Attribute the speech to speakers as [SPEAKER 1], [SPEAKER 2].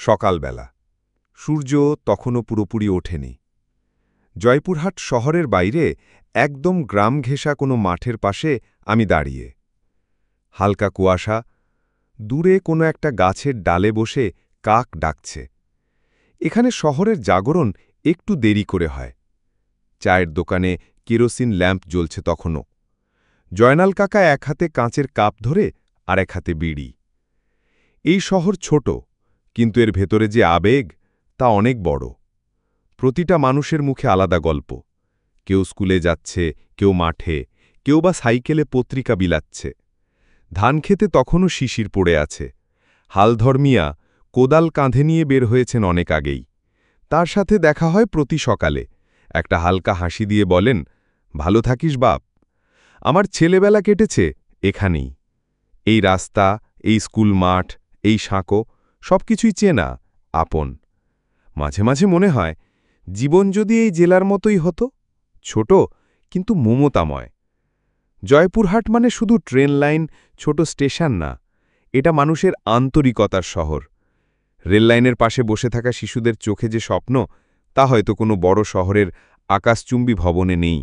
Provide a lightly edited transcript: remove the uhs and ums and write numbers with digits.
[SPEAKER 1] সকালবেলা সূর্য তখনও পুরোপুরি ওঠেনি। জয়পুরহাট শহরের বাইরে একদম গ্রাম ঘেঁষা কোনো মাঠের পাশে আমি দাঁড়িয়ে। হালকা কুয়াশা, দূরে কোনো একটা গাছের ডালে বসে কাক ডাকছে। এখানে শহরের জাগরণ একটু দেরি করে হয়। চায়ের দোকানে কেরোসিন ল্যাম্প জ্বলছে তখনও। জয়নাল কাকা এক হাতে কাঁচের কাপ ধরে আর এক হাতে বিড়ি। এই শহর ছোট, কিন্তু এর ভেতরে যে আবেগ তা অনেক বড়। প্রতিটা মানুষের মুখে আলাদা গল্প। কেউ স্কুলে যাচ্ছে, কেউ মাঠে, কেউ বা সাইকেলে পত্রিকা বিলাচ্ছে। ধানক্ষেতে তখনও শিশির পড়ে আছে। হালধর মিয়া কোদাল কাঁধে নিয়ে বের হয়েছেন অনেক আগেই। তার সাথে দেখা হয় প্রতি সকালে। একটা হালকা হাসি দিয়ে বলেন, ভালো থাকিস বাপ। আমার ছেলেবেলা কেটেছে এখানেই। এই রাস্তা, এই স্কুল মাঠ, এই সাঁকো সবকিছুই চেনা, আপন। মাঝে মাঝে মনে হয় জীবন যদি এই জেলার মতোই হতো, ছোট কিন্তু মমতাময়। জয়পুরহাট মানে শুধু ট্রেন লাইন, ছোট স্টেশন না, এটা মানুষের আন্তরিকতার শহর। রেললাইনের পাশে বসে থাকা শিশুদের চোখে যে স্বপ্ন, তা হয়তো কোনো বড় শহরের আকাশচুম্বী ভবনে নেই।